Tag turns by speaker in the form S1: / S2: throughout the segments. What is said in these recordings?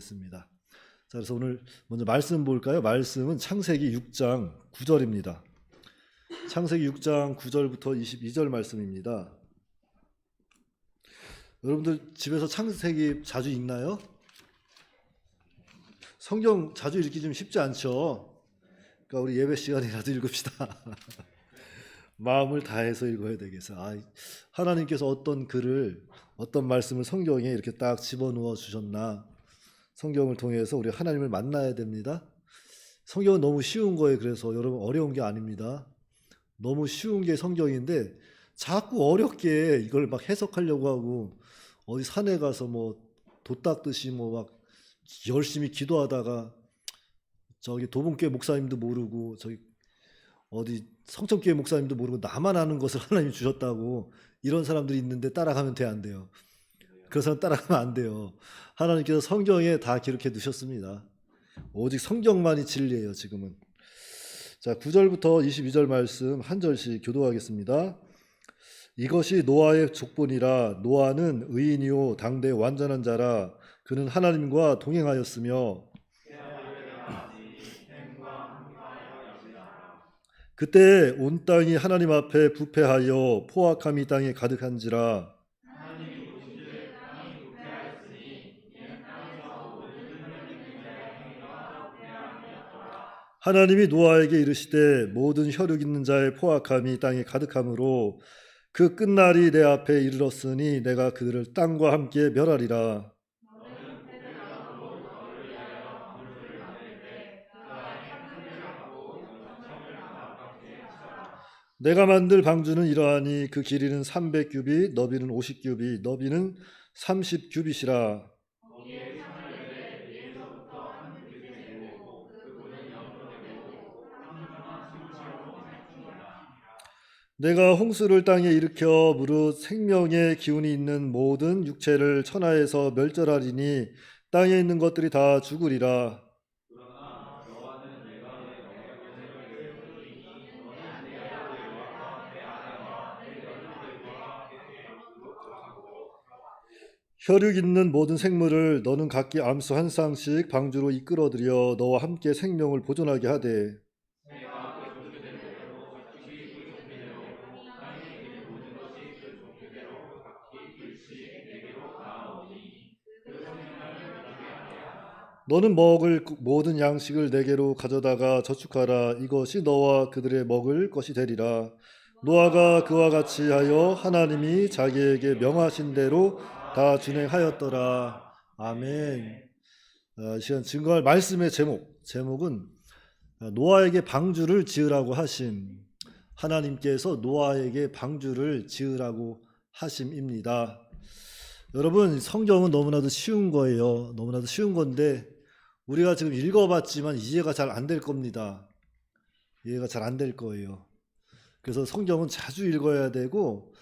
S1: 자, 그래서 오늘 먼저 말씀 볼까요? 말씀은 창세기 6장 9절입니다. 창세기 6장 9절부터 22절 말씀입니다. 여러분들 집에서 창세기 자주 읽나요? 성경 자주 읽기 좀 쉽지 않죠? 그러니까 우리 예배 시간이라도 읽읍시다. 마음을 다해서 읽어야 되겠어. 하나님께서 어떤 글을, 어떤 말씀을 성경에 이렇게 딱 집어넣어 주셨나. 성경을 통해서 우리 하나님을 만나야 됩니다. 성경은 너무 쉬운 거예요. 그래서 여러분 어려운 게 아닙니다. 너무 쉬운 게 성경인데 자꾸 어렵게 이걸 막 해석하려고 하고 어디 산에 가서 뭐 돛 닦듯이 뭐 막 열심히 기도하다가 저기 도봉교회 목사님도 모르고 저기 어디 성천교회 목사님도 모르고 나만 아는 것을 하나님이 주셨다고 이런 사람들이 있는데 따라가면 돼, 안 돼요? 그런 사람 따라가면 안 돼요. 하나님께서 성경에 다 기록해 두셨습니다. 오직 성경만이 진리예요, 지금은. 자, 9절부터 22절 말씀 한 절씩 교도하겠습니다. 이것이 노아의 족본이라. 노아는 의인이요 당대 완전한 자라. 그는 하나님과 동행하였으며 그때 온 땅이 하나님 앞에 부패하여 포악함이 땅에 가득한지라. 하나님이 노아에게 이르시되 모든 혈육 있는 자의 포악함이 땅에 가득함으로 그 끝날이 내 앞에 이르렀으니 내가 그들을 땅과 함께 멸하리라. 내가 만들 방주는 이러하니 그 길이는 300규빗, 너비는 50규빗, 너비는 30규빗이라. 내가 홍수를 땅에 일으켜 무릇 생명의 기운이 있는 모든 육체를 천하에서 멸절하리니 땅에 있는 것들이 다 죽으리라. 혈육 있는 모든 생물을 너는 각기 암수 한 쌍씩 방주로 이끌어들여 너와 함께 생명을 보존하게 하되 너는 먹을 모든 양식을 내게로 가져다가 저축하라. 이것이 너와 그들의 먹을 것이 되리라. 노아가 그와 같이 하여 하나님이 자기에게 명하신 대로 다 준행하였더라. 아멘. 이 시간 증거할 말씀의 제목은 노아에게 방주를 지으라고 하심. 하나님께서 노아에게 방주를 지으라고 하심입니다. 여러분, 성경은 너무나도 쉬운 거예요. 너무나도 쉬운 건데 우리가 지금 읽어봤지만 이해가 잘 안 될 겁니다. 이해가 잘 안 될 거예요. 그래서 성경은 자주 읽어야 되고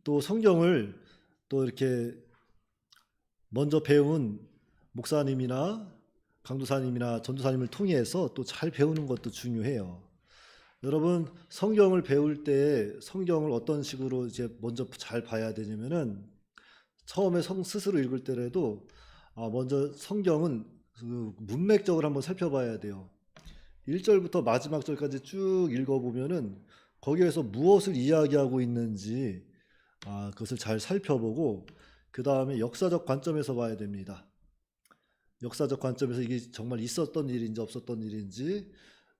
S1: 또 성경을 또 이렇게 먼저 배운 목사님이나 강도사님이나 전도사님을 통해서 또 잘 배우는 것도 중요해요. 여러분, 성경을 배울 때 성경을 어떤 식으로 이제 먼저 잘 봐야 되냐면은 처음에 스스로 읽을 때라도 먼저 성경은 그 문맥적으로 한번 살펴봐야 돼요. 1절부터 마지막 절까지 쭉 읽어보면은 거기에서 무엇을 이야기하고 있는지 그것을 잘 살펴보고 그 다음에 역사적 관점에서 봐야 됩니다. 역사적 관점에서 이게 정말 있었던 일인지 없었던 일인지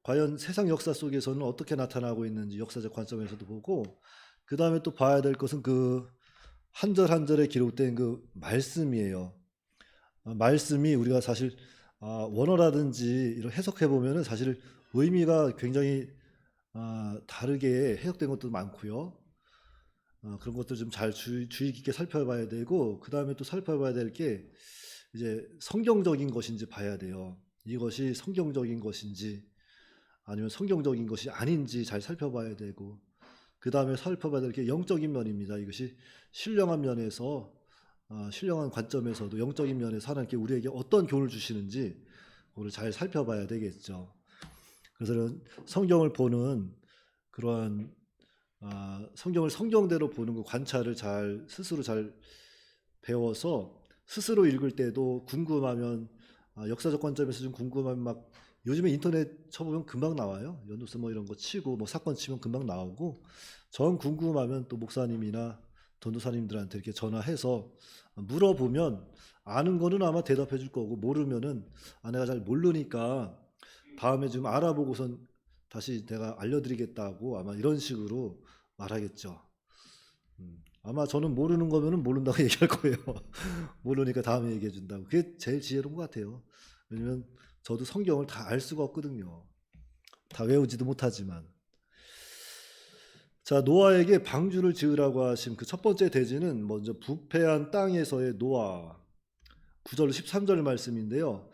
S1: 과연 세상 역사 속에서는 어떻게 나타나고 있는지 역사적 관점에서도 보고 그 다음에 또 봐야 될 것은 그 한 절 한 절에 기록된 그 말씀이에요. 말씀이 우리가 사실 원어라든지 이런 해석해 보면은 사실 의미가 굉장히 다르게 해석된 것도 많고요. 그런 것들 좀 잘 주의 깊게 살펴봐야 되고 그 다음에 또 살펴봐야 될 게 이제 성경적인 것인지 봐야 돼요. 이것이 성경적인 것인지 아니면 성경적인 것이 아닌지 잘 살펴봐야 되고 그 다음에 살펴봐야 될 게 영적인 면입니다. 이것이 신령한 면에서 신령한 관점에서도 영적인 면에서 하나님께 우리에게 어떤 교훈을 주시는지 그걸 잘 살펴봐야 되겠죠. 그래서 성경을 보는 그러한 성경을 성경대로 보는 그 관찰을 스스로 잘 배워서 스스로 읽을 때도 궁금하면 역사적 관점에서 좀 궁금하면 막 요즘에 인터넷 쳐보면 금방 나와요. 연두스 뭐 이런 거 치고 뭐 사건 치면 금방 나오고, 전 궁금하면 또 목사님이나 전도사님들한테 이렇게 전화해서 물어보면 아는 거는 아마 대답해 줄 거고, 모르면은 내가 잘 모르니까 다음에 좀 알아보고선 다시 내가 알려드리겠다고 아마 이런 식으로 말하겠죠. 아마 저는 모르는 거면은 모른다고 얘기할 거예요. 모르니까 다음에 얘기해 준다고. 그게 제일 지혜로운 것 같아요. 왜냐면 저도 성경을 다 알 수가 없거든요. 다 외우지도 못하지만. 자, 노아에게 방주를 지으라고 하신 그 첫 번째 대지는 먼저 부패한 땅에서의 노아. 9절 13절 말씀인데요.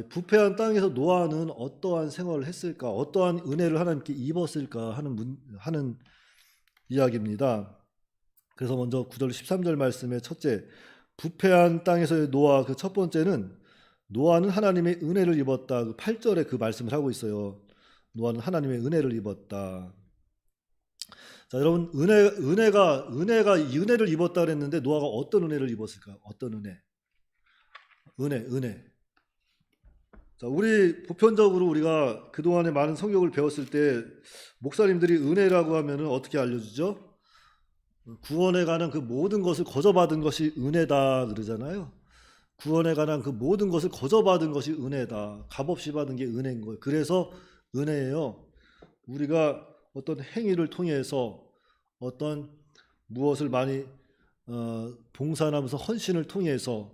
S1: 부패한 땅에서 노아는 어떠한 생활을 했을까? 어떠한 은혜를 하나님께 입었을까? 하는 이야기입니다. 그래서 먼저 9절 13절 말씀의 첫째, 부패한 땅에서의 노아, 그 첫 번째는 노아는 하나님의 은혜를 입었다. 그 8절에 그 말씀을 하고 있어요. 노아는 하나님의 은혜를 입었다. 자, 여러분, 은혜가 이 은혜를 입었다 그랬는데 노아가 어떤 은혜를 입었을까? 어떤 은혜? 은혜. 자, 우리 보편적으로 우리가 그동안에 많은 성경을 배웠을 때 목사님들이 은혜라고 하면은 어떻게 알려주죠? 구원에 관한 그 모든 것을 거저받은 것이 은혜다 그러잖아요. 구원에 관한 그 모든 것을 거저받은 것이 은혜다. 값없이 받은 게 은혜인 거예요. 그래서 은혜예요. 우리가 어떤 행위를 통해서 어떤 무엇을 많이 봉사하면서 헌신을 통해서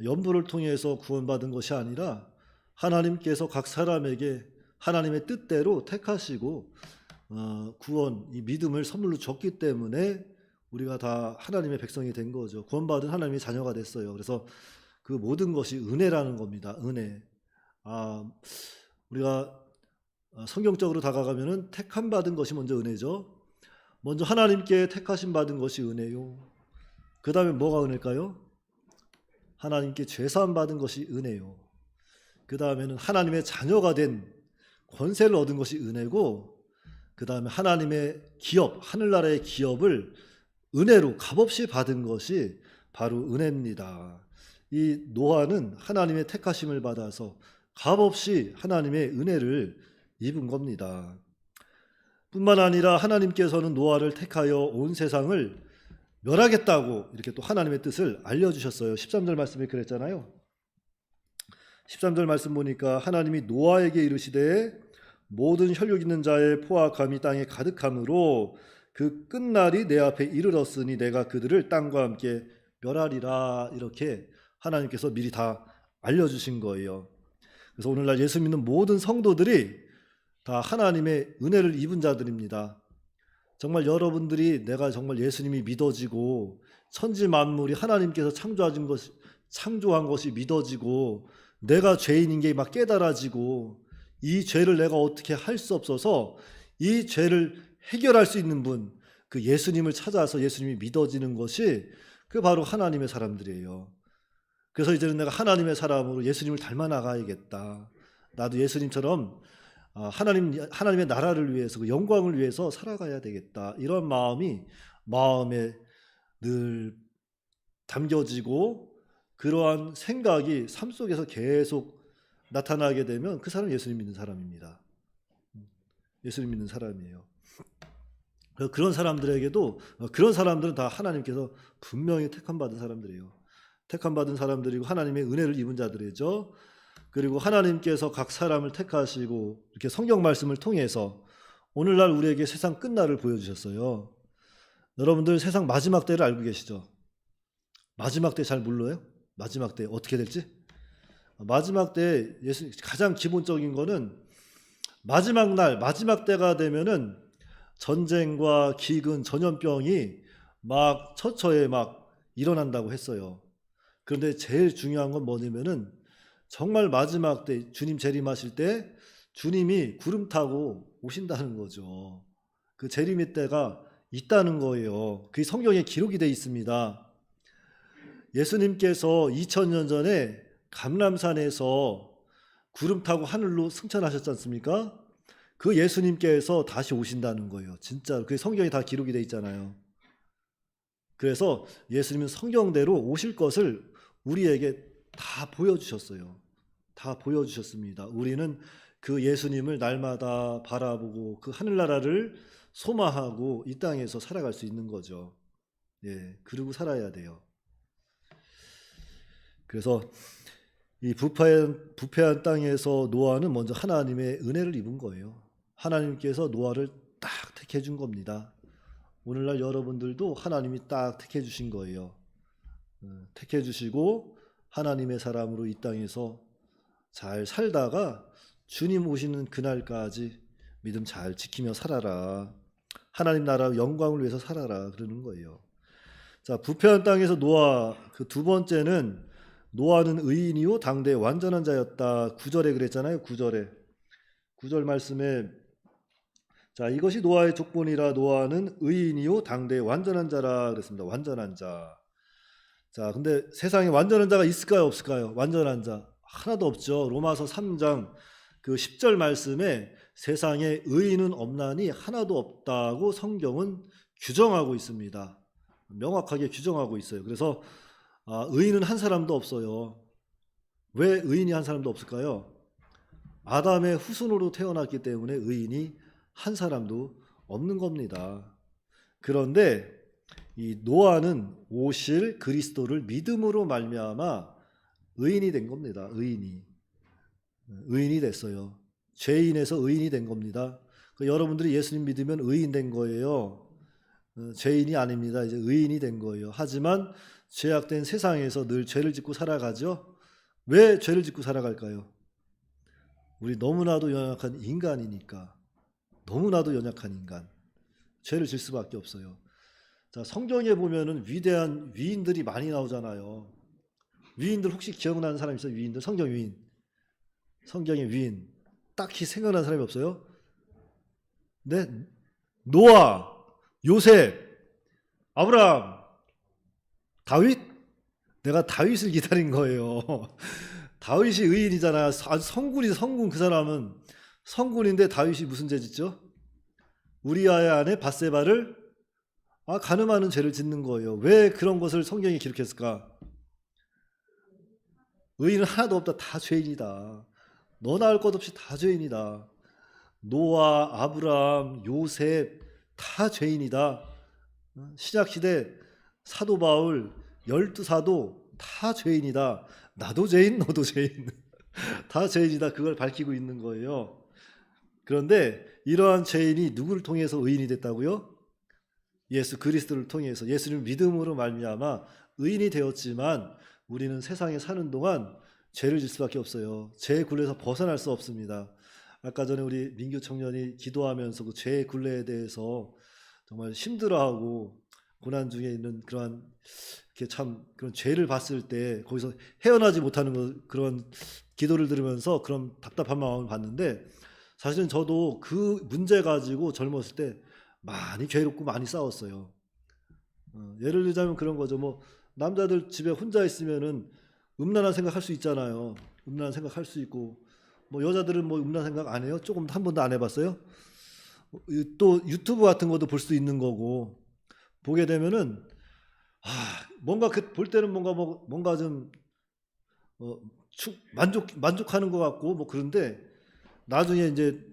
S1: 연부를 통해서 구원받은 것이 아니라 하나님께서 각 사람에게 하나님의 뜻대로 택하시고 구원, 이 믿음을 선물로 줬기 때문에 우리가 다 하나님의 백성이 된 거죠. 구원받은 하나님의 자녀가 됐어요. 그래서 그 모든 것이 은혜라는 겁니다. 은혜. 우리가 성경적으로 다가가면은 택함 받은 것이 먼저 은혜죠. 먼저 하나님께 택하심 받은 것이 은혜요. 그 다음에 뭐가 은혜일까요? 하나님께 죄사함 받은 것이 은혜요. 그 다음에는 하나님의 자녀가 된 권세를 얻은 것이 은혜고, 그 다음에 하나님의 기업, 하늘나라의 기업을 은혜로 값없이 받은 것이 바로 은혜입니다. 이 노아는 하나님의 택하심을 받아서 값없이 하나님의 은혜를 입은 겁니다. 뿐만 아니라 하나님께서는 노아를 택하여 온 세상을 멸하겠다고 이렇게 또 하나님의 뜻을 알려주셨어요. 13절 말씀에 그랬잖아요. 13절 말씀 보니까 하나님이 노아에게 이르시되 모든 혈육 있는 자의 포악함이 땅에 가득함으로 그 끝날이 내 앞에 이르렀으니 내가 그들을 땅과 함께 멸하리라. 이렇게 하나님께서 미리 다 알려주신 거예요. 그래서 오늘날 예수 믿는 모든 성도들이 다 하나님의 은혜를 입은 자들입니다. 정말 여러분들이 내가 정말 예수님이 믿어지고 천지 만물이 하나님께서 창조한 것이 믿어지고 내가 죄인인 게 막 깨달아지고 이 죄를 내가 어떻게 할 수 없어서 이 죄를 해결할 수 있는 분, 그 예수님을 찾아서 예수님이 믿어지는 것이 그 바로 하나님의 사람들이에요. 그래서 이제는 내가 하나님의 사람으로 예수님을 닮아 나가야겠다. 나도 예수님처럼 하나님의 나라를 위해서, 그 영광을 위해서 살아가야 되겠다. 이런 마음에 늘 담겨지고 그러한 생각이 삶 속에서 계속 나타나게 되면 그 사람은 예수님 믿는 사람입니다. 예수님 믿는 사람이에요. 그런 사람들에게도 그런 사람들은 다 하나님께서 분명히 택함받은 사람들이에요. 택함받은 사람들이고 하나님의 은혜를 입은 자들이죠. 그리고 하나님께서 각 사람을 택하시고 이렇게 성경 말씀을 통해서 오늘날 우리에게 세상 끝날을 보여주셨어요. 여러분들 세상 마지막 때를 알고 계시죠? 마지막 때 잘 몰라요? 마지막 때 어떻게 될지? 마지막 때 가장 기본적인 거는 마지막 날, 마지막 때가 되면은 전쟁과 기근, 전염병이 막 처처에 막 일어난다고 했어요. 그런데 제일 중요한 건 뭐냐면은 정말 마지막 때 주님 재림하실 때 주님이 구름 타고 오신다는 거죠. 그 재림의 때가 있다는 거예요. 그게 성경에 기록이 되어 있습니다. 예수님께서 2000년 전에 감람산에서 구름 타고 하늘로 승천하셨지 않습니까? 그 예수님께서 다시 오신다는 거예요. 진짜 그게 성경에 다 기록이 되어 있잖아요. 그래서 예수님은 성경대로 오실 것을 우리에게 다 보여주셨어요. 다 보여주셨습니다. 우리는 그 예수님을 날마다 바라보고 그 하늘나라를 소망하고 이 땅에서 살아갈 수 있는 거죠. 예, 그러고 살아야 돼요. 그래서 이 부패한 땅에서 노아는 먼저 하나님의 은혜를 입은 거예요. 하나님께서 노아를 딱 택해 준 겁니다. 오늘날 여러분들도 하나님이 딱 택해 주신 거예요. 택해 주시고 하나님의 사람으로 이 땅에서 잘 살다가 주님 오시는 그날까지 믿음 잘 지키며 살아라. 하나님 나라 영광을 위해서 살아라. 그러는 거예요. 자, 부패한 땅에서 노아, 그 두 번째는 노아는 의인이요 당대 완전한 자였다. 9절에 그랬잖아요. 9절 말씀에 자, 이것이 노아의 족본이라. 노아는 의인이요 당대 완전한 자라 그랬습니다. 완전한 자. 자, 근데 세상에 완전한 자가 있을까요, 없을까요? 완전한 자 하나도 없죠. 로마서 3장 그 10절 말씀에 세상에 의인은 없나니 하나도 없다고 성경은 규정하고 있습니다. 명확하게 규정하고 있어요. 그래서 의인은 한 사람도 없어요. 왜 의인이 한 사람도 없을까요? 아담의 후손으로 태어났기 때문에 의인이 한 사람도 없는 겁니다. 그런데 이 노아는 오실 그리스도를 믿음으로 말미암아 의인이 된 겁니다. 의인이 됐어요. 죄인에서 의인이 된 겁니다. 여러분들이 예수님 믿으면 의인 된 거예요. 죄인이 아닙니다. 이제 의인이 된 거예요. 하지만 죄악된 세상에서 늘 죄를 짓고 살아가죠. 왜 죄를 짓고 살아갈까요? 우리 너무나도 연약한 인간이니까. 너무나도 연약한 인간. 죄를 질 수밖에 없어요. 자, 성경에 보면은 위대한 위인들이 많이 나오잖아요. 위인들 혹시 기억나는 사람 있어요? 위인들, 성경 위인. 성경의 위인. 딱히 생각나는 사람이 없어요? 네? 노아, 요셉, 아브라함, 다윗? 내가 다윗을 기다린 거예요. 다윗이 의인이잖아요. 아주 성군이죠. 성군. 그 사람은 성군인데 다윗이 무슨 죄 짓죠? 우리아의 아내 밧세바를 가늠하는 죄를 짓는 거예요. 왜 그런 것을 성경이 기록했을까? 의인은 하나도 없다. 다 죄인이다. 너 나을 것 없이 다 죄인이다. 노아, 아브라함, 요셉 다 죄인이다. 신약시대 사도 바울 12사도 다 죄인이다. 나도 죄인, 너도 죄인. 다 죄인이다. 그걸 밝히고 있는 거예요. 그런데 이러한 죄인이 누구를 통해서 의인이 됐다고요? 예수 그리스도를 통해서 예수님 믿음으로 말미암아 의인이 되었지만 우리는 세상에 사는 동안 죄를 질 수밖에 없어요. 죄의 굴레에서 벗어날 수 없습니다. 아까 전에 우리 민규 청년이 기도하면서 그 죄의 굴레에 대해서 정말 힘들어하고 고난 중에 있는 그러한 참 그런 죄를 봤을 때 거기서 헤어나지 못하는 그런 기도를 들으면서 그런 답답한 마음을 봤는데 사실은 저도 그 문제 가지고 젊었을 때 많이 괴롭고 많이 싸웠어요. 예를 들자면 그런 거죠. 뭐 남자들 집에 혼자 있으면은 음란한 생각 할 수 있잖아요. 음란한 생각 할 수 있고 뭐 여자들은 뭐 음란한 생각 안 해요? 조금 한 번도 안 해봤어요? 또 유튜브 같은 것도 볼 수 있는 거고 보게 되면은 뭔가 볼 때는 뭔가 좀 만족하는 것 같고 뭐 그런데 나중에 이제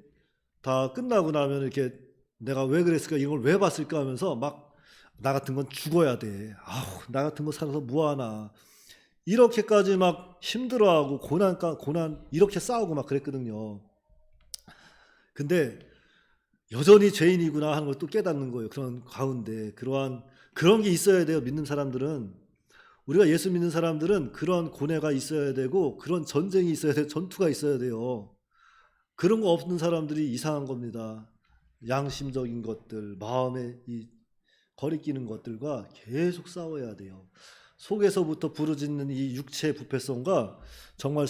S1: 다 끝나고 나면 이렇게 내가 왜 그랬을까 이걸 왜 봤을까 하면서 막 나 같은 건 죽어야 돼. 나 같은 거 살아서 뭐하나. 이렇게까지 막 힘들어하고 고난 이렇게 싸우고 막 그랬거든요. 근데 여전히 죄인이구나 하는 걸 또 깨닫는 거예요. 그런 가운데 그런 게 있어야 돼요. 믿는 사람들은 우리가 예수 믿는 사람들은 그런 고뇌가 있어야 되고 그런 전쟁이 있어야 돼요. 전투가 있어야 돼요. 그런 거 없는 사람들이 이상한 겁니다. 양심적인 것들, 마음에 거리끼는 것들과 계속 싸워야 돼요. 속에서부터 부르짖는 이 육체의 부패성과 정말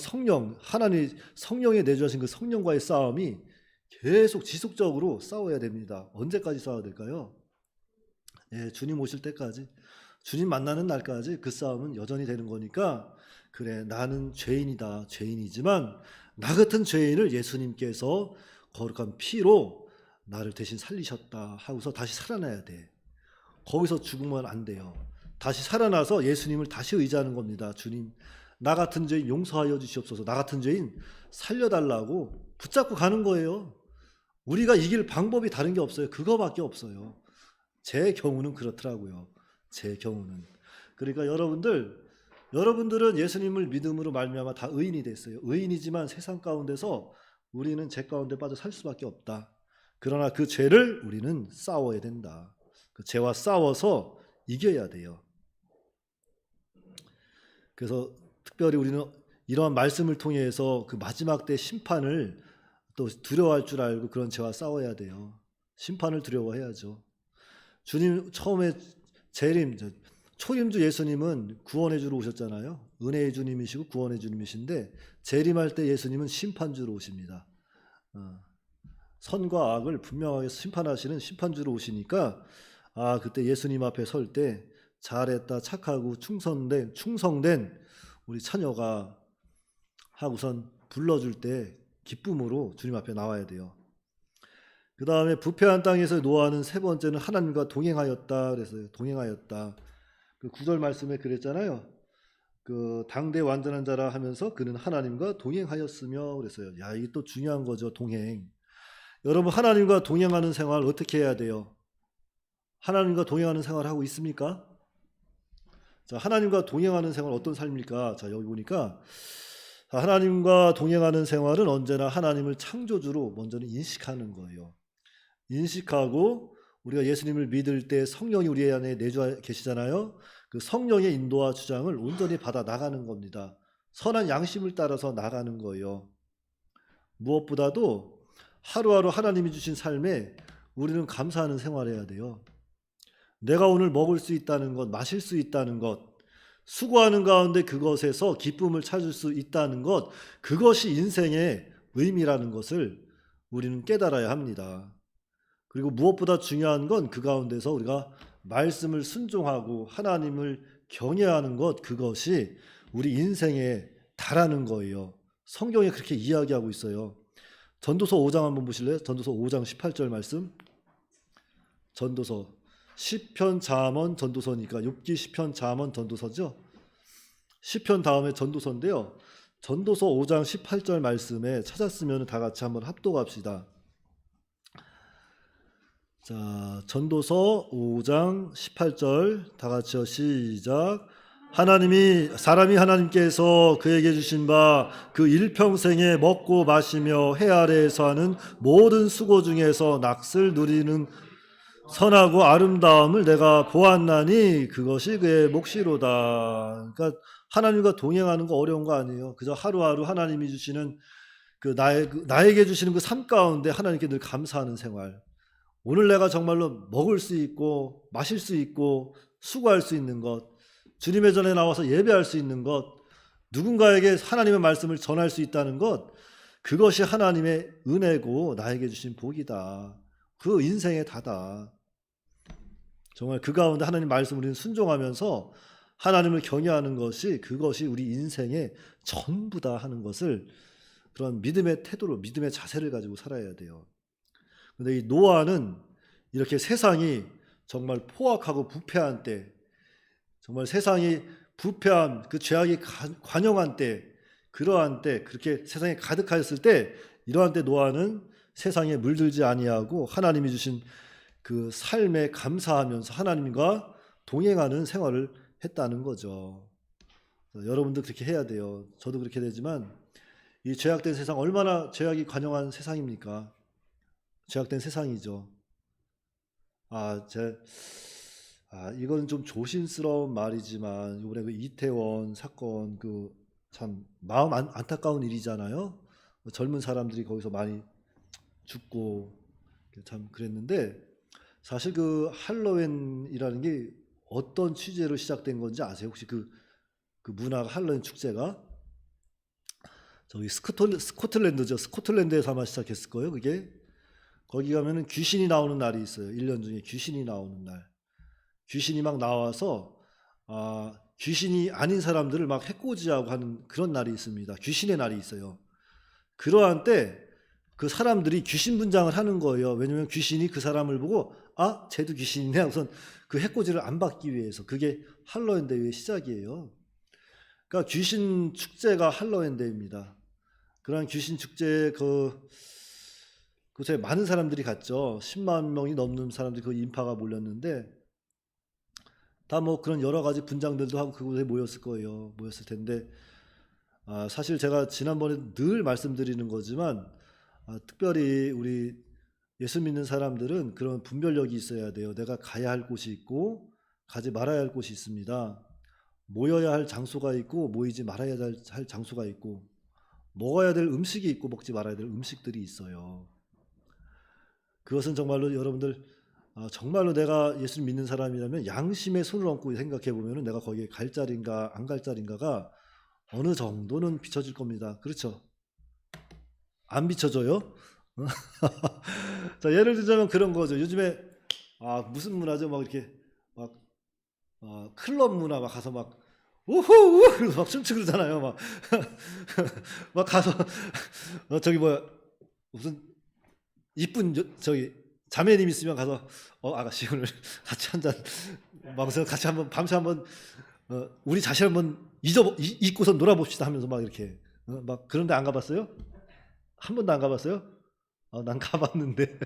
S1: 하나님 성령에 내주하신 그 성령과의 싸움이 계속 지속적으로 싸워야 됩니다. 언제까지 싸워야 될까요? 주님 오실 때까지, 주님 만나는 날까지 그 싸움은 여전히 되는 거니까 그래 나는 죄인이다. 죄인이지만 나 같은 죄인을 예수님께서 거룩한 피로 나를 대신 살리셨다 하고서 다시 살아나야 돼. 거기서 죽으면 안 돼요. 다시 살아나서 예수님을 다시 의지하는 겁니다. 주님 나 같은 죄인 용서하여 주시옵소서. 나 같은 죄인 살려달라고 붙잡고 가는 거예요. 우리가 이길 방법이 다른 게 없어요. 그거밖에 없어요. 제 경우는 그렇더라고요. 제 경우는. 그러니까 여러분들은 예수님을 믿음으로 말미암아 다 의인이 됐어요. 의인이지만 세상 가운데서 우리는 죄 가운데 빠져 살 수밖에 없다. 그러나 그 죄를 우리는 싸워야 된다. 그 죄와 싸워서 이겨야 돼요. 그래서 특별히 우리는 이러한 말씀을 통해서 그 마지막 때 심판을 또 두려워할 줄 알고 그런 죄와 싸워야 돼요. 심판을 두려워해야죠. 주님 처음에 초림주 예수님은 구원해 주러 오셨잖아요. 은혜의 주님이시고 구원의 주님이신데 재림할 때 예수님은 심판주로 오십니다. 선과 악을 분명하게 심판하시는 심판주로 오시니까 그때 예수님 앞에 설 때 잘했다 착하고 충성된 우리 처녀가 하고선 불러줄 때 기쁨으로 주님 앞에 나와야 돼요. 그 다음에 부패한 땅에서 노아는 세 번째는 하나님과 동행하였다 그랬어요. 동행하였다. 그 9절 말씀에 그랬잖아요. 그 당대 완전한 자라 하면서 그는 하나님과 동행하였으며 그랬어요. 야, 이게 또 중요한 거죠. 동행. 여러분 하나님과 동행하는 생활 어떻게 해야 돼요? 하나님과 동행하는 생활 하고 있습니까? 자, 하나님과 동행하는 생활 어떤 삶입니까? 자, 여기 보니까 하나님과 동행하는 생활은 언제나 하나님을 창조주로 먼저는 인식하는 거예요. 인식하고 우리가 예수님을 믿을 때 성령이 우리 안에 내주 계시잖아요. 그 성령의 인도와 주장을 온전히 받아 나가는 겁니다. 선한 양심을 따라서 나가는 거예요. 무엇보다도 하루하루 하나님이 주신 삶에 우리는 감사하는 생활을 해야 돼요. 내가 오늘 먹을 수 있다는 것, 마실 수 있다는 것, 수고하는 가운데 그것에서 기쁨을 찾을 수 있다는 것, 그것이 인생의 의미라는 것을 우리는 깨달아야 합니다. 그리고 무엇보다 중요한 건 그 가운데서 우리가 말씀을 순종하고 하나님을 경외하는 것, 그것이 우리 인생에 달하는 거예요. 성경에 그렇게 이야기하고 있어요. 전도서 5장 한번 보실래요? 전도서 5장 18절 말씀. 전도서 시편, 잠언, 전도서니까 욥기, 시편, 잠언, 전도서죠. 시편 다음에 전도서인데요. 전도서 5장 18절 말씀에 찾았으면 다 같이 한번 합독합시다. 자, 전도서 5장 18절 다 같이요. 시작. 사람이 하나님께서 그에게 주신 바 그 일평생에 먹고 마시며 해 아래에서 하는 모든 수고 중에서 낙을 누리는 선하고 아름다움을 내가 보았나니 그것이 그의 몫이로다. 그러니까 하나님과 동행하는 거 어려운 거 아니에요. 그저 하루하루 하나님이 주시는 나에게 주시는 그 삶 가운데 하나님께 늘 감사하는 생활. 오늘 내가 정말로 먹을 수 있고 마실 수 있고 수고할 수 있는 것, 주님의 전에 나와서 예배할 수 있는 것, 누군가에게 하나님의 말씀을 전할 수 있다는 것, 그것이 하나님의 은혜고 나에게 주신 복이다. 그 인생의 다다. 정말 그 가운데 하나님 말씀을 우리는 순종하면서 하나님을 경외하는 것이 그것이 우리 인생의 전부다 하는 것을 그런 믿음의 태도로 믿음의 자세를 가지고 살아야 돼요. 그런데 이 노아는 이렇게 세상이 정말 포악하고 부패한 때, 정말 세상이 부패한 그 죄악이 관영한 때, 그러한 때, 그렇게 세상에 가득하였을 때, 이러한 때 노아는 세상에 물들지 아니하고 하나님이 주신 그 삶에 감사하면서 하나님과 동행하는 생활을 했다는 거죠. 여러분도 그렇게 해야 돼요. 저도 그렇게 되지만 이 죄악된 세상, 얼마나 죄악이 관영한 세상입니까? 죄악된 세상이죠. 이건 좀 조심스러운 말이지만 이번에 그 이태원 사건 그 참 마음 안타까운 일이잖아요. 젊은 사람들이 거기서 많이 죽고 참 그랬는데 사실 그 할로윈이라는 게 어떤 취재로 시작된 건지 아세요? 혹시 그 문화가 할로윈 축제가 저기 스코틀랜드죠. 스코틀랜드에서 아마 시작했을 거예요. 그게 거기 가면은 귀신이 나오는 날이 있어요. 1년 중에 귀신이 나오는 날. 귀신이 막 나와서 귀신이 아닌 사람들을 막 해코지하고 하는 그런 날이 있습니다. 귀신의 날이 있어요. 그러한 때 그 사람들이 귀신 분장을 하는 거예요. 왜냐하면 귀신이 그 사람을 보고 쟤도 귀신이네 우선 그 해코지를 안 받기 위해서. 그게 할로윈 대회의 시작이에요. 그러니까 귀신 축제가 할로윈데이입니다. 그런 귀신 축제에 그곳에 많은 사람들이 갔죠. 10만 명이 넘는 사람들이 그 인파가 몰렸는데 다 뭐 그런 여러 가지 분장들도 하고 그곳에 모였을 거예요. 모였을 텐데 사실 제가 지난번에 늘 말씀드리는 거지만 특별히 우리 예수 믿는 사람들은 그런 분별력이 있어야 돼요. 내가 가야 할 곳이 있고 가지 말아야 할 곳이 있습니다. 모여야 할 장소가 있고 모이지 말아야 할 장소가 있고 먹어야 될 음식이 있고 먹지 말아야 될 음식들이 있어요. 그것은 정말로 여러분들 정말로 내가 예수를 믿는 사람이라면 양심에 손을 얹고 생각해 보면 내가 거기에 갈 자리인가 안 갈 자리인가가 어느 정도는 비춰질 겁니다. 그렇죠? 안 비춰져요? 자, 예를 들자면 그런 거죠. 요즘에 무슨 문화죠? 막 이렇게 막 클럽 문화 막 가서 막 우후 그래서 막 춤추고 그러잖아요. 막 막 가서 저기 뭐야 무슨 이쁜 저기 자매님 있으면 가서 아가씨 오늘 같이 한잔 막서 같이 한번 밤새 한번 우리 자신 한번 잊고서 놀아봅시다 하면서 막 이렇게 막 그런데 안 가봤어요? 한 번도 안 가봤어요? 난 가봤는데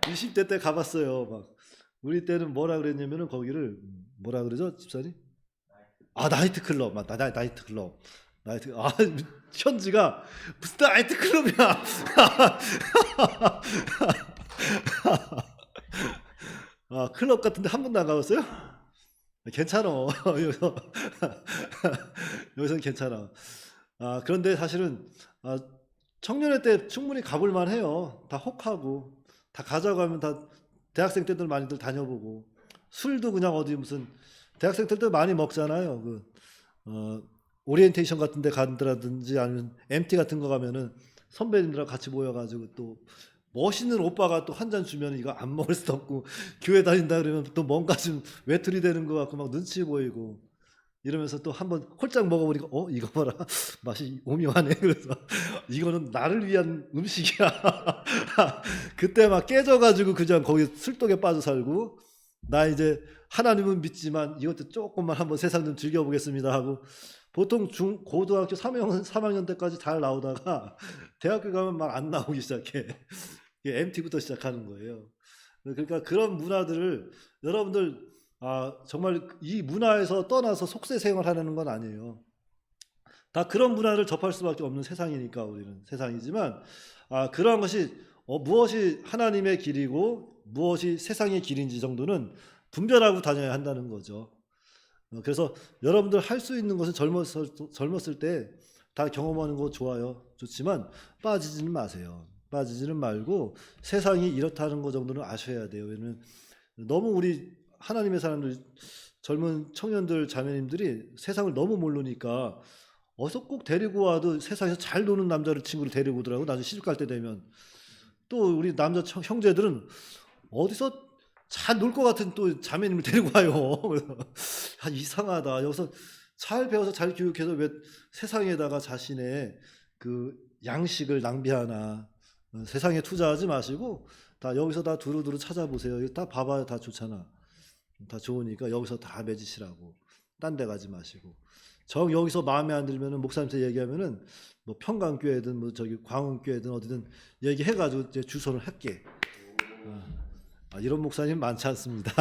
S1: 20대 때 가봤어요. 막 우리 때는 뭐라 그랬냐면은 거기를 뭐라 그러죠, 집사님? 나이트 클럽, 나이트 클럽, 현지가 무슨 나이트 클럽이야? 클럽 같은데 한 번도 안 가봤어요? 괜찮아. 여기서는 괜찮아. 그런데 사실은 청년회 때 충분히 가볼 만해요. 다 혹하고 다 가자고 하면 다 대학생 때들 많이들 다녀보고 술도 그냥 어디 무슨 대학생 때도 많이 먹잖아요. 오리엔테이션 같은 데 간다든지 아니면 MT 같은 거 가면은 선배님들하고 같이 모여가지고 또 멋있는 오빠가 또 한 잔 주면 이거 안 먹을 수도 없고 교회 다닌다 그러면 또 뭔가 좀 외톨이 되는 것 같고 막 눈치 보이고 이러면서 또 한번 홀짝 먹어보니까 이거 봐라 맛이 오묘하네. 그래서 이거는 나를 위한 음식이야. 그때 막 깨져가지고 그냥 거기 술독에 빠져 살고 나 이제 하나님은 믿지만 이것도 조금만 한번 세상 좀 즐겨보겠습니다 하고 보통 고등학교 3학년 때까지 잘 나오다가 대학교 가면 막 안 나오기 시작해. MT부터 시작하는 거예요. 그러니까 그런 문화들을 여러분들 정말 이 문화에서 떠나서 속세 생활하는 건 아니에요. 다 그런 문화를 접할 수밖에 없는 세상이니까 우리는 세상이지만 그러한 것이 무엇이 하나님의 길이고 무엇이 세상의 길인지 정도는 분별하고 다녀야 한다는 거죠. 그래서 여러분들 할 수 있는 것은 젊었을 때 다 경험하는 거 좋아요. 좋지만 빠지지는 마세요. 빠지지는 말고 세상이 이렇다는 거 정도는 아셔야 돼요. 왜냐면 너무 우리 하나님의 사람들 젊은 청년들 자매님들이 세상을 너무 모르니까 어서 꼭 데리고 와도 세상에서 잘 노는 남자를 친구를 데리고 오더라고. 나중에 시집 갈 때 되면 또 우리 남자 형제들은 어디서 잘 놀 것 같은 또 자매님을 데리고 와요. 그래서 이상하다. 여기서 잘 배워서 잘 교육해서 왜 세상에다가 자신의 그 양식을 낭비하나. 세상에 투자하지 마시고 다 여기서 다 두루두루 찾아보세요. 이거 다 봐봐요. 다 좋잖아. 다 좋으니까 여기서 다 맺으시라고. 딴 데 가지 마시고. 여기서 마음에 안 들면은 목사님한테 얘기하면은 뭐 평강교회든 뭐 저기 광운교회든 어디든 얘기해가지고 이제 주선을 할게. 이런 목사님 많지 않습니다.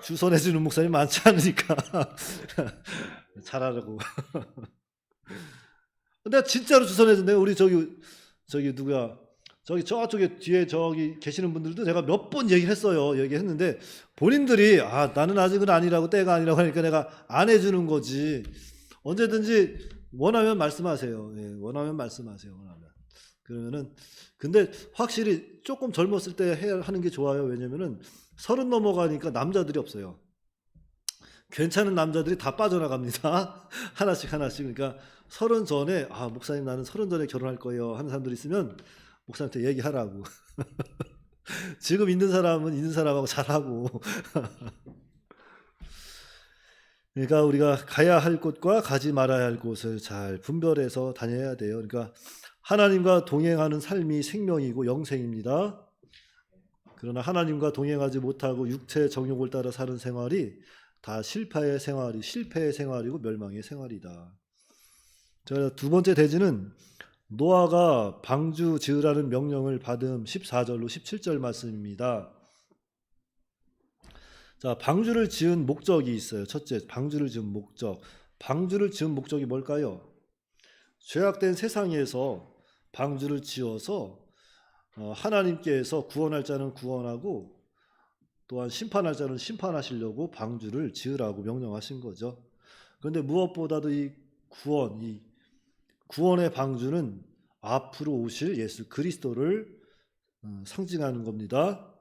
S1: 주선해주는 목사님 많지 않으니까 잘하라고. 내가 진짜로 주선해준다. 우리 저기 누구야? 저쪽에 뒤에 저기 계시는 분들도 제가 몇 번 얘기했어요. 얘기했는데 본인들이 나는 아직은 아니라고 때가 아니라고 하니까 내가 안 해주는 거지. 언제든지 원하면 말씀하세요. 예, 원하면 말씀하세요. 원하면. 그러면은 근데 확실히 조금 젊었을 때 하는 게 좋아요. 왜냐면은 30 넘어가니까 남자들이 없어요. 괜찮은 남자들이 다 빠져나갑니다. 하나씩. 그러니까 30 전에 목사님 나는 30 전에 결혼할 거예요 하는 사람들이 있으면 목사님한테 얘기하라고. 지금 있는 사람은 있는 사람하고 잘하고. 그러니까 우리가 가야 할 곳과 가지 말아야 할 곳을 잘 분별해서 다녀야 돼요. 그러니까 하나님과 동행하는 삶이 생명이고 영생입니다. 그러나 하나님과 동행하지 못하고 육체의 정욕을 따라 사는 생활이 다 실패의 생활이고 멸망의 생활이다. 자, 두 번째 대지는 노아가 방주 지으라는 명령을 받은 14절로 17절 말씀입니다. 자, 방주를 지은 목적이 있어요. 첫째, 방주를 지은 목적. 방주를 지은 목적이 뭘까요? 죄악된 세상에서 방주를 지어서 하나님께서 구원할 자는 구원하고 또한 심판할 자는 심판하시려고 방주를 지으라고 명령하신 거죠. 그런데 무엇보다도 이 구원의 방주는 앞으로 오실 예수 그리스도를 상징하는 겁니다.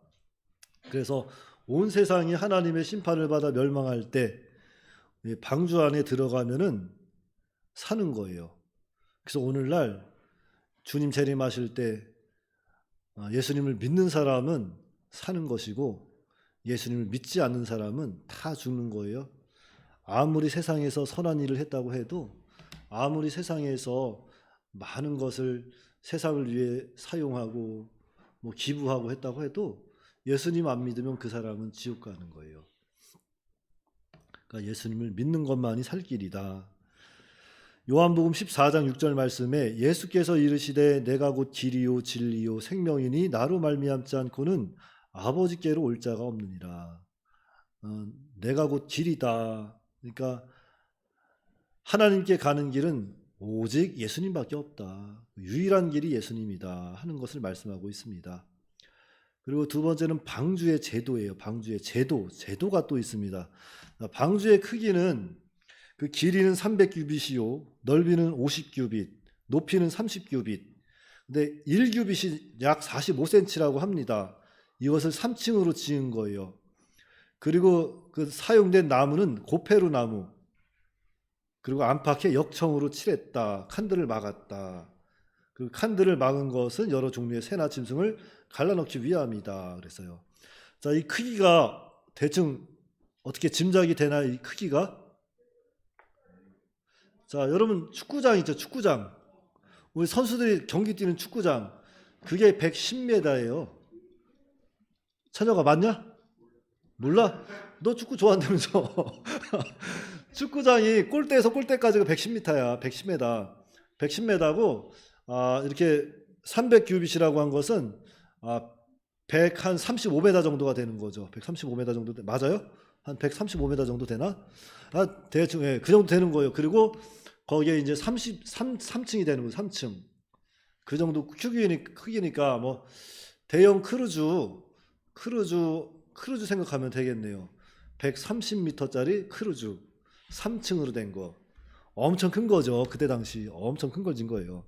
S1: 그래서 온 세상이 하나님의 심판을 받아 멸망할 때 방주 안에 들어가면은 사는 거예요. 그래서 오늘날 주님 재림하실 때 예수님을 믿는 사람은 사는 것이고 예수님을 믿지 않는 사람은 다 죽는 거예요. 아무리 세상에서 선한 일을 했다고 해도, 아무리 세상에서 많은 것을 세상을 위해 사용하고 기부하고 했다고 해도 예수님 안 믿으면 그 사람은 지옥 가는 거예요. 그러니까 예수님을 믿는 것만이 살 길이다. 요한복음 14장 6절 말씀에 예수께서 이르시되 내가 곧 길이요 진리요 생명이니 나로 말미암지 않고는 아버지께로 올 자가 없느니라. 내가 곧 길이다. 그러니까 하나님께 가는 길은 오직 예수님밖에 없다. 유일한 길이 예수님이다 하는 것을 말씀하고 있습니다. 그리고 두 번째는 방주의 제도예요. 방주의 제도가 또 있습니다. 방주의 크기는 그 길이는 300규빗이요 넓이는 50규빗, 높이는 30규빗. 근데 1규빗이 약 45cm라고 합니다. 이것을 3층으로 지은 거예요. 그리고 그 사용된 나무는 고페루 나무, 그리고 안팎에 역청으로 칠했다. 칸들을 막았다. 그 칸들을 막은 것은 여러 종류의 새나 짐승을 갈라넣기 위함이다. 그랬어요. 자, 이 크기가 대충 어떻게 짐작이 되나? 이 크기가? 자, 여러분 축구장 있죠? 축구장. 우리 선수들이 경기 뛰는 축구장. 그게 110m예요. 찬혁아 맞냐? 몰라? 너 축구 좋아한다면서. 축구장이 골대에서 골대까지가 110m야. 110m. 110m고 이렇게 300규빗이라고 한 것은 135m 정도가 되는 거죠. 135m 정도 맞아요? 한 135m 정도 되나? 대충 그 정도 되는 거예요. 그리고 거기에 이제 3층이 되는 거예요. 3층. 그 정도 크기니까 뭐 대형 크루즈 생각하면 되겠네요. 130m짜리 크루즈 3층으로 된 거. 엄청 큰 거죠. 그때 당시 엄청 큰 걸 진 거예요.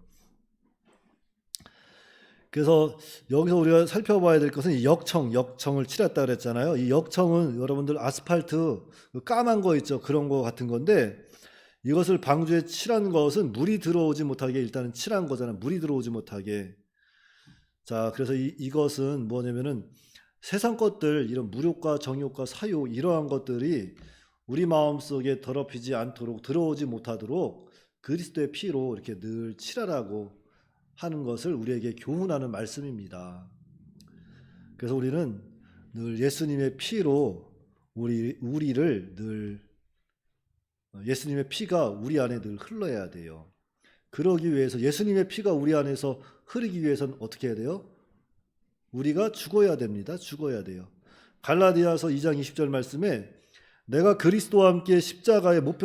S1: 그래서 여기서 우리가 살펴봐야 될 것은 이 역청을 칠했다 그랬잖아요. 이 역청은 여러분들 아스팔트 까만 거 있죠. 그런 거 같은 건데 이것을 방주에 칠한 것은 물이 들어오지 못하게 일단은 칠한 거잖아요. 물이 들어오지 못하게. 자, 그래서 이것은 뭐냐면은 세상 것들, 이런 무욕과 정욕과 사욕 이러한 것들이 우리 마음속에 더럽히지 않도록 들어오지 못하도록 그리스도의 피로 이렇게 늘 칠하라고 하는 것을 우리에게 교훈하는 말씀입니다. 그래서 우리는 늘 예수님의 피로 우리를 늘 예수님의 피가 우리 안에 늘 흘러야 돼요. 그러기 위해서 예수님의 피가 우리 안에서 흐르기 위해서는 어떻게 해야 돼요? 우리가 죽어야 됩니다. 죽어야 돼요. 갈라디아서 2장 20절 말씀에 내가 그리스도와 함께 십자가에 못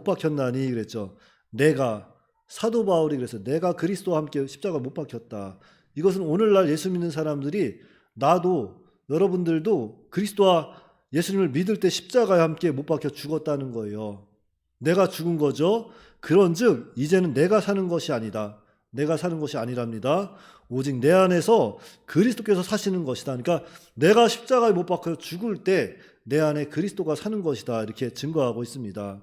S1: 박혔나니 그랬죠. 내가 사도 바울이 그랬어요. 내가 그리스도와 함께 십자가 못 박혔다. 이것은 오늘날 예수 믿는 사람들이 나도 여러분들도 그리스도와 예수님을 믿을 때 십자가에 함께 못 박혀 죽었다는 거예요. 내가 죽은 거죠. 그런즉 이제는 내가 사는 것이 아니다. 내가 사는 것이 아니랍니다. 오직 내 안에서 그리스도께서 사시는 것이다. 그러니까 내가 십자가에 못 박혀 죽을 때 내 안에 그리스도가 사는 것이다. 이렇게 증거하고 있습니다.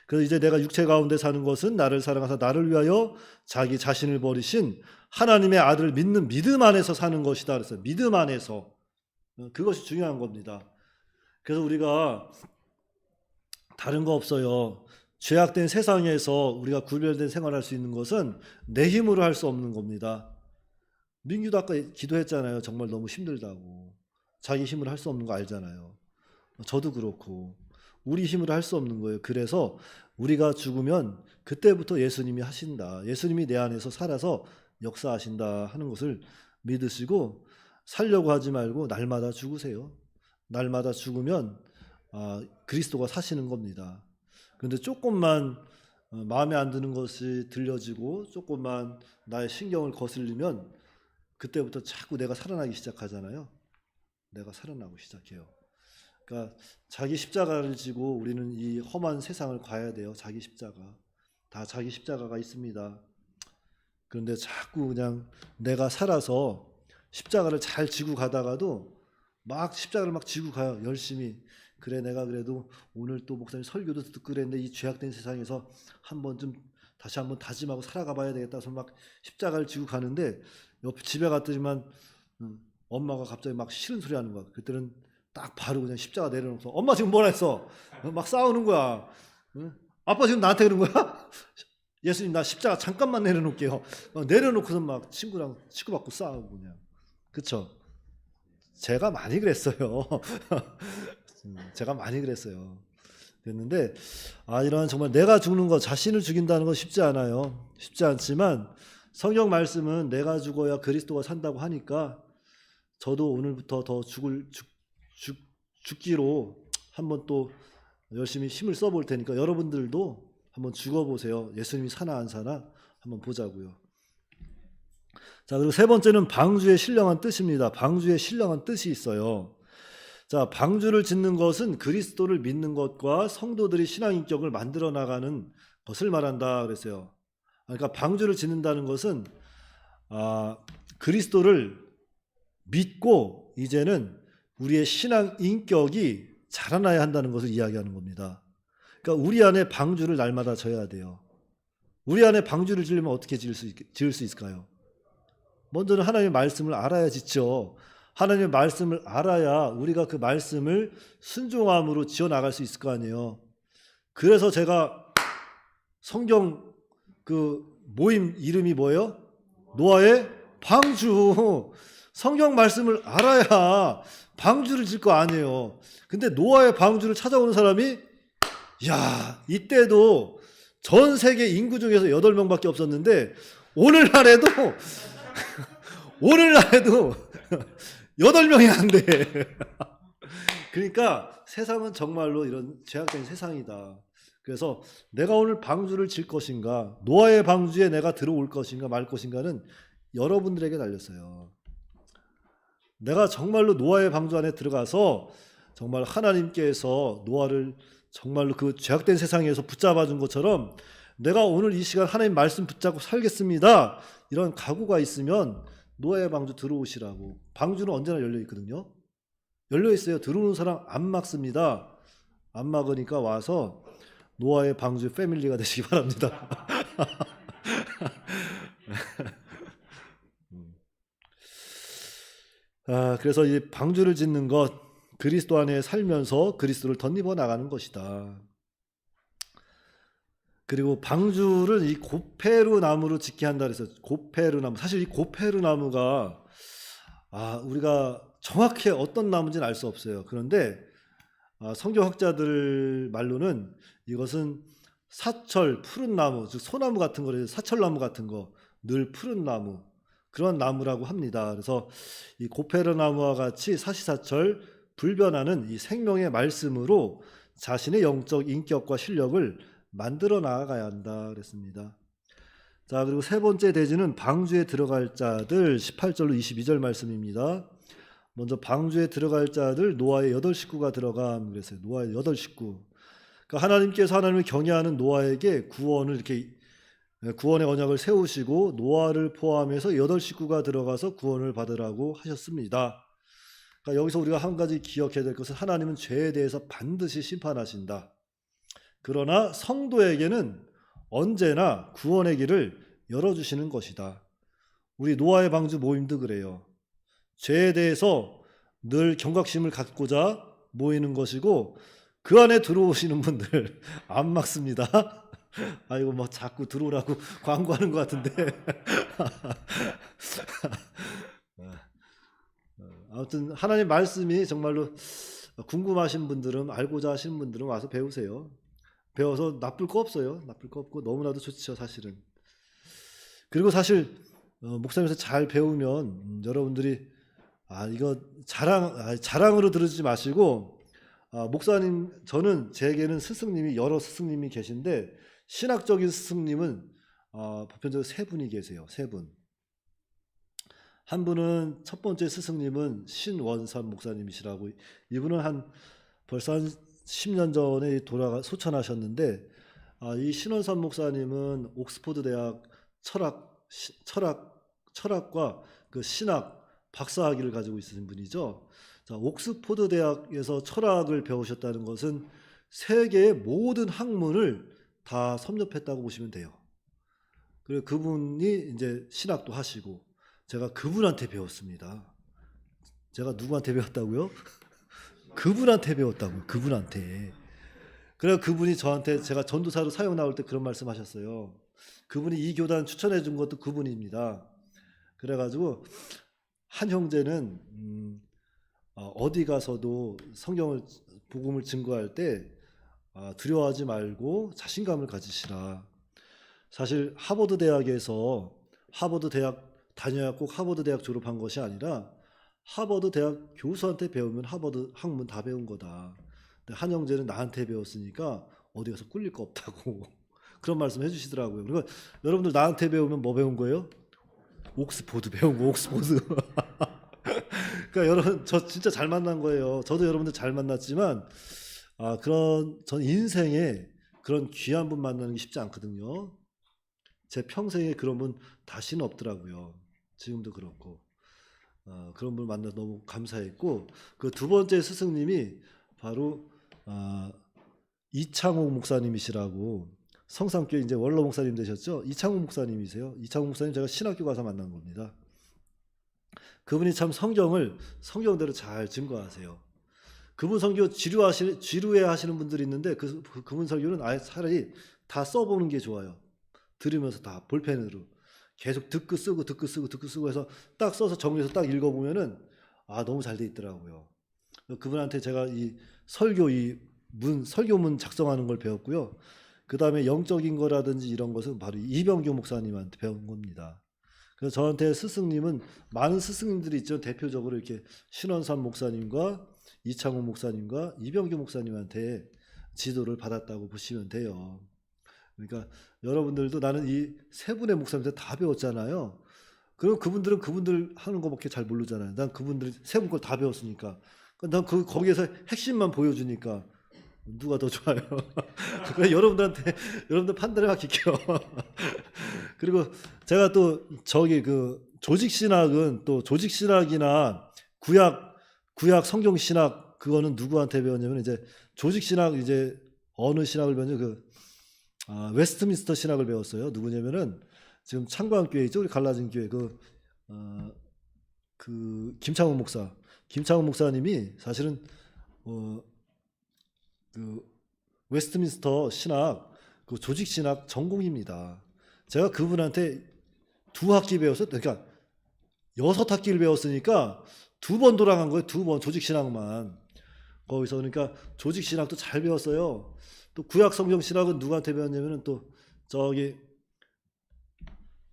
S1: 그래서 이제 내가 육체 가운데 사는 것은 나를 사랑하사 나를 위하여 자기 자신을 버리신 하나님의 아들을 믿는 믿음 안에서 사는 것이다. 그래서 믿음 안에서 그것이 중요한 겁니다. 그래서 우리가 다른 거 없어요. 죄악된 세상에서 우리가 구별된 생활할 수 있는 것은 내 힘으로 할 수 없는 겁니다. 민규도 아까 기도했잖아요. 정말 너무 힘들다고. 자기 힘으로 할 수 없는 거 알잖아요. 저도 그렇고 우리 힘으로 할 수 없는 거예요. 그래서 우리가 죽으면 그때부터 예수님이 하신다. 예수님이 내 안에서 살아서 역사하신다 하는 것을 믿으시고 살려고 하지 말고 날마다 죽으세요. 날마다 죽으면 그리스도가 사시는 겁니다. 그런데 조금만 마음에 안 드는 것이 들려지고 조금만 나의 신경을 거슬리면 그때부터 자꾸 내가 살아나기 시작하잖아요. 내가 살아나고 시작해요. 그러니까 자기 십자가를 지고 우리는 이 험한 세상을 가야 돼요. 자기 십자가. 다 자기 십자가가 있습니다. 그런데 자꾸 그냥 내가 살아서 십자가를 잘 지고 가다가도 막 십자가를 막 지고 가요. 열심히. 그래 내가 그래도 오늘 또 목사님 설교도 듣고 그랬는데 이 죄악된 세상에서 다시 한번 다짐하고 살아가 봐야 되겠다 해서 막 십자가를 지고 가는데 옆 집에 갔더니만 엄마가 갑자기 막 싫은 소리 하는 거야. 그때는 딱 바로 그냥 십자가 내려놓고 엄마 지금 뭐라 했어? 막 싸우는 거야. 아빠 지금 나한테 그런 거야? 예수님 나 십자가 잠깐만 내려놓을게요. 내려놓고서 막 친구랑 치고받고 싸우고 그냥. 그쵸? 제가 많이 그랬어요. 제가 많이 그랬어요. 그랬는데 이런 정말 내가 죽는 것, 자신을 죽인다는 건 쉽지 않아요. 쉽지 않지만 성경 말씀은 내가 죽어야 그리스도가 산다고 하니까 저도 오늘부터 더 죽기로 한번 또 열심히 힘을 써볼 테니까 여러분들도 한번 죽어보세요. 예수님이 사나 안 사나 한번 보자고요. 자, 그리고 세 번째는 방주의 신령한 뜻입니다. 방주의 신령한 뜻이 있어요. 자, 방주를 짓는 것은 그리스도를 믿는 것과 성도들이 신앙 인격을 만들어 나가는 것을 말한다 그랬어요. 그러니까 방주를 짓는다는 것은 그리스도를 믿고 이제는 우리의 신앙 인격이 자라나야 한다는 것을 이야기하는 겁니다. 그러니까 우리 안에 방주를 날마다 져야 돼요. 우리 안에 방주를 지으려면 어떻게 지을 수 있을까요? 먼저는 하나님의 말씀을 알아야 짓죠. 하나님의 말씀을 알아야 우리가 그 말씀을 순종함으로 지어나갈 수 있을 거 아니에요. 그래서 제가 성경 그 모임 이름이 뭐예요? 노아의 방주. 성경 말씀을 알아야 방주를 질 거 아니에요. 근데 노아의 방주를 찾아오는 사람이 이때도 전 세계 인구 중에서 8명밖에 없었는데 오늘날에도 8명이 안 돼. 그러니까 세상은 정말로 이런 죄악된 세상이다. 그래서 내가 오늘 방주를 질 것인가, 노아의 방주에 내가 들어올 것인가 말 것인가는 여러분들에게 달렸어요. 내가 정말로 노아의 방주 안에 들어가서 정말 하나님께서 노아를 정말로 그 죄악된 세상에서 붙잡아 준 것처럼 내가 오늘 이 시간 하나님 말씀 붙잡고 살겠습니다. 이런 각오가 있으면 노아의 방주 들어오시라고. 방주는 언제나 열려 있거든요. 열려 있어요. 들어오는 사람 안 막습니다. 안 막으니까 와서 노아의 방주 패밀리가 되시기 바랍니다. 그래서 이 방주를 짓는 것, 그리스도 안에 살면서 그리스도를 덧입어 나가는 것이다. 그리고 방주를 이 고페루 나무로 짓게 한다 그래서 고페루 나무. 사실 이 고페루 나무가 우리가 정확히 어떤 나무인지는 알 수 없어요. 그런데 성경학자들 말로는 이것은 사철 푸른 나무, 즉 소나무 같은 거를 사철나무 같은 거, 늘 푸른 나무, 그런 나무라고 합니다. 그래서 이 고페루 나무와 같이 사시사철 불변하는 이 생명의 말씀으로 자신의 영적 인격과 실력을 만들어 나아가야 한다 그랬습니다. 자, 그리고 세 번째 대지는 방주에 들어갈 자들 18절로 22절 말씀입니다. 먼저 방주에 들어갈 자들 노아의 8식구가 들어감 그랬어요. 노아의 8식구. 그러니까 하나님께서 하나님을 경외하는 노아에게 구원의 언약을 세우시고 노아를 포함해서 8식구가 들어가서 구원을 받으라고 하셨습니다. 그러니까 여기서 우리가 한 가지 기억해야 될 것은 하나님은 죄에 대해서 반드시 심판하신다. 그러나 성도에게는 언제나 구원의 길을 열어주시는 것이다. 우리 노아의 방주 모임도 그래요. 죄에 대해서 늘 경각심을 갖고자 모이는 것이고 그 안에 들어오시는 분들 안 막습니다. 아이고 뭐 자꾸 들어오라고 광고하는 것 같은데 아무튼 하나님 말씀이 정말로 궁금하신 분들은, 알고자 하시는 분들은 와서 배우세요. 배워서 나쁠 거 없어요. 나쁠 거 없고 너무나도 좋죠, 사실은. 그리고 사실 목사님께서 잘 배우면 여러분들이 이거 자랑으로 들으지 마시고, 목사님, 저는 제게는 스승님이 여러 스승님이 계신데 신학적인 스승님은 보편적으로 세 분이 계세요. 세 분. 한 분은 첫 번째 스승님은 신원삼 목사님이시라고, 이분은 벌써 한 10년 전에 소천하셨는데, 이 신원삼 목사님은 옥스퍼드 대학 철학과 그 신학 박사학위를 가지고 있으신 분이죠. 자, 옥스퍼드 대학에서 철학을 배우셨다는 것은 세계의 모든 학문을 다 섭렵했다고 보시면 돼요. 그리고 그분이 이제 신학도 하시고, 제가 그분한테 배웠습니다. 제가 누구한테 배웠다고요? 그분한테 배웠다고요. 그분한테. 그래서 그분이 저한테, 제가 전도사로 사역 나올 때 그런 말씀 하셨어요. 그분이 이 교단 추천해 준 것도 그분입니다. 그래가지고 한 형제는 어디 가서도 복음을 증거할 때 두려워하지 말고 자신감을 가지시라. 사실 하버드 대학에서 하버드 대학 다녀야 꼭 하버드 대학 졸업한 것이 아니라 하버드 대학 교수한테 배우면 하버드 학문 다 배운 거다. 근데 한 형제는 나한테 배웠으니까 어디 가서 꿀릴 거 없다고 그런 말씀 해주시더라고요. 그리고 여러분들 나한테 배우면 뭐 배운 거예요? 옥스퍼드 배운 거, 옥스퍼드. 그러니까 여러분, 저 진짜 잘 만난 거예요. 저도 여러분들 잘 만났지만 전 인생에 그런 귀한 분 만나는 게 쉽지 않거든요. 제 평생에 그런 분 다시는 없더라고요. 지금도 그렇고. 그런 분 만나서 너무 감사했고, 그 두 번째 스승님이 바로 이창옥 목사님이시라고, 성삼교회 이제 원로 목사님 되셨죠? 이창옥 목사님이세요. 이창옥 목사님 제가 신학교 가서 만난 겁니다. 그분이 참 성경대로 잘 증거하세요. 그분 설교 지루해 하시는 분들이 있는데 그분 설교는 아예 차라리 다 써보는 게 좋아요. 들으면서 다 볼펜으로 계속 듣고 쓰고 해서 딱 써서 정리해서 딱 읽어보면은 너무 잘 돼 있더라고요. 그분한테 제가 이 설교문 작성하는 걸 배웠고요. 그 다음에 영적인 거라든지 이런 것은 바로 이병규 목사님한테 배운 겁니다. 그래서 저한테 스승님은 많은 스승님들이 있죠. 대표적으로 이렇게 신원삼 목사님과 이창훈 목사님과 이병규 목사님한테 지도를 받았다고 보시면 돼요. 그러니까 여러분들도 나는 이 세 분의 목사님한테 다 배웠잖아요. 그럼 그분들은 그분들 하는 거밖에 잘 모르잖아요. 난 그분들 세 분 걸 다 배웠으니까. 난 거기에서 핵심만 보여주니까 누가 더 좋아요? 여러분들 판단을 맡길게요. 그리고 제가 또 조직신학은 또 조직신학이나 구약 성경신학, 그거는 누구한테 배웠냐면 이제 조직신학, 이제 어느 신학을 배웠냐면 웨스트민스터 신학을 배웠어요. 누구냐면은 지금 창광교회 있죠, 우리 갈라진 교회 김창훈 목사님이 사실은 웨스트민스터 신학, 조직 신학 전공입니다. 제가 그분한테 2학기 배웠어요. 그러니까 6학기를 배웠으니까 2번 돌아간 거예요. 2번 조직 신학만. 거기서 그러니까 조직 신학도 잘 배웠어요. 또 구약 성경 신학은 누구한테 배웠냐면은 또 저기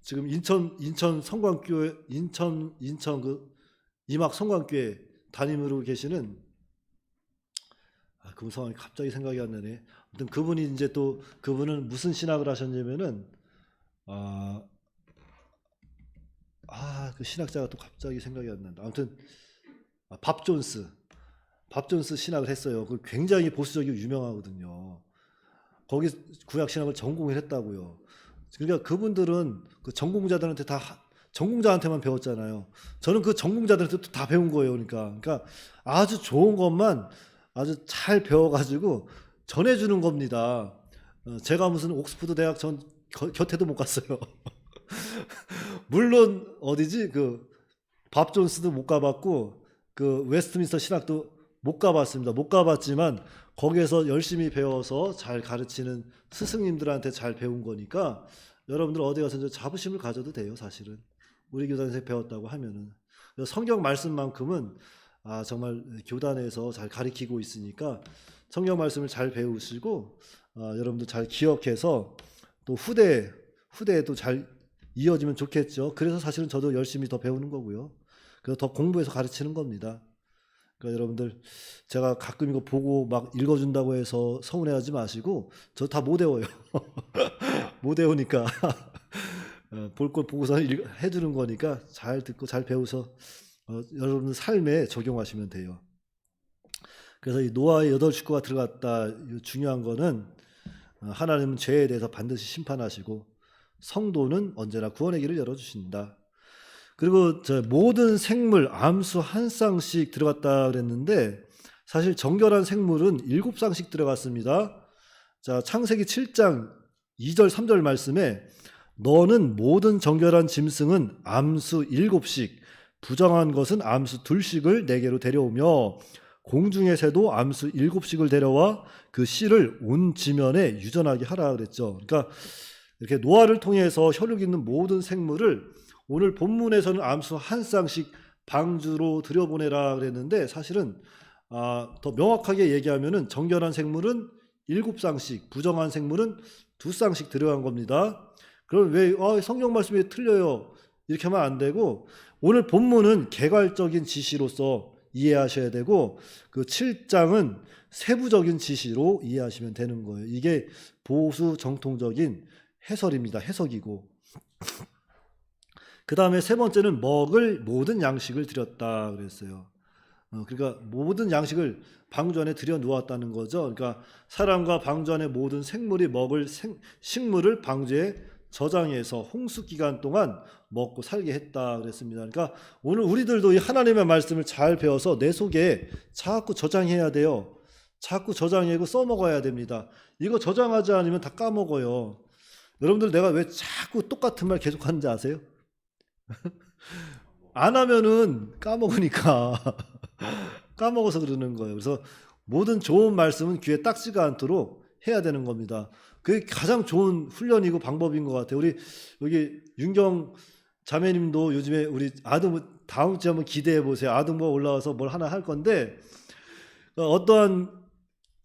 S1: 지금 인천 성광교회, 인천 임학 성광교회 담임으로 계시는 그분 성함이 갑자기 생각이 안 나네. 아무튼 그분이 이제 또 그분은 무슨 신학을 하셨냐면은 그 신학자가 또 갑자기 생각이 안 난다. 아무튼 밥 존스 신학을 했어요. 그 굉장히 보수적이고 유명하거든요. 거기 구약 신학을 전공을 했다고요. 그러니까 그분들은 그 전공자들한테 전공자한테만 배웠잖아요. 저는 그 전공자들한테 다 배운 거예요. 그러니까 아주 좋은 것만 아주 잘 배워가지고 전해주는 겁니다. 제가 무슨 옥스퍼드 대학 곁에도 못 갔어요. 물론 어디지 밥 존스도 못 가봤고 웨스트민스터 신학도 못 가봤습니다. 못 가봤지만 거기에서 열심히 배워서 잘 가르치는 스승님들한테 잘 배운 거니까 여러분들 어디 가서 자부심을 가져도 돼요. 사실은 우리 교단에서 배웠다고 하면은 성경 말씀만큼은 정말 교단에서 잘 가리키고 있으니까 성경 말씀을 잘 배우시고 여러분도 잘 기억해서 또 후대에도 잘 이어지면 좋겠죠. 그래서 사실은 저도 열심히 더 배우는 거고요. 그래서 더 공부해서 가르치는 겁니다. 그러니까 여러분들 제가 가끔 이거 보고 막 읽어준다고 해서 서운해하지 마시고 저 다 못 외워요. 못 외우니까 볼 걸 보고서 해주는 거니까 잘 듣고 잘 배워서 여러분 삶에 적용하시면 돼요. 그래서 이 노아의 8식구가 들어갔다 중요한 거는 하나님은 죄에 대해서 반드시 심판하시고 성도는 언제나 구원의 길을 열어주신다. 그리고 모든 생물 암수 한 쌍씩 들어갔다 그랬는데 사실 정결한 생물은 7쌍씩 들어갔습니다. 자, 창세기 7장 2절 3절 말씀에 너는 모든 정결한 짐승은 암수 7씩 부정한 것은 암수 2씩을 내게로 데려오며 공중의 새도 암수 7씩을 데려와 그 씨를 온 지면에 유전하게 하라 그랬죠. 그러니까 이렇게 노아를 통해서 혈육 있는 모든 생물을 오늘 본문에서는 암수 한 쌍씩 방주로 들여보내라 그랬는데 사실은 더 명확하게 얘기하면은 정결한 생물은 7쌍씩, 부정한 생물은 2쌍씩 들어간 겁니다. 그럼 왜 성경 말씀이 틀려요? 이렇게 하면 안 되고 오늘 본문은 개괄적인 지시로서 이해하셔야 되고 그 7장은 세부적인 지시로 이해하시면 되는 거예요. 이게 보수 정통적인 해설입니다. 해석이고 그 다음에 세 번째는 먹을 모든 양식을 드렸다 그랬어요. 그러니까 모든 양식을 방주 안에 들여 놓았다는 거죠. 그러니까 사람과 방주 안에 모든 생물이 먹을 식물을 방주에 저장해서 홍수 기간 동안 먹고 살게 했다 그랬습니다. 그러니까 오늘 우리들도 이 하나님의 말씀을 잘 배워서 내 속에 자꾸 저장해야 돼요. 자꾸 저장하고 써먹어야 됩니다. 이거 저장하지 않으면 다 까먹어요. 여러분들 내가 왜 자꾸 똑같은 말 계속 하는지 아세요? 안 하면은 까먹으니까 까먹어서 그러는 거예요. 그래서 모든 좋은 말씀은 귀에 딱지가 않도록 해야 되는 겁니다. 그게 가장 좋은 훈련이고 방법인 것 같아요. 우리 여기 윤경 자매님도 요즘에 우리 아등 다음 주에 한번 기대해 보세요. 아등부 올라와서 뭘 하나 할 건데 어떠한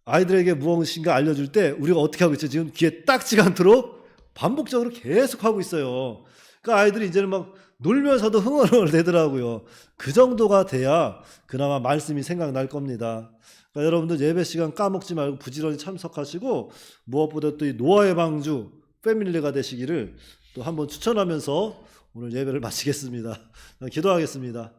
S1: 아이들에게 무엇인가 알려줄 때 우리가 어떻게 하고 있죠? 지금 귀에 딱지가 않도록 반복적으로 계속 하고 있어요. 그러니까 아이들이 이제는 막 놀면서도 흥얼흥얼 대더라고요. 그 정도가 돼야 그나마 말씀이 생각날 겁니다. 그러니까 여러분들 예배 시간 까먹지 말고 부지런히 참석하시고 무엇보다 또 이 노아의 방주 패밀리가 되시기를 또 한번 추천하면서 오늘 예배를 마치겠습니다. 기도하겠습니다.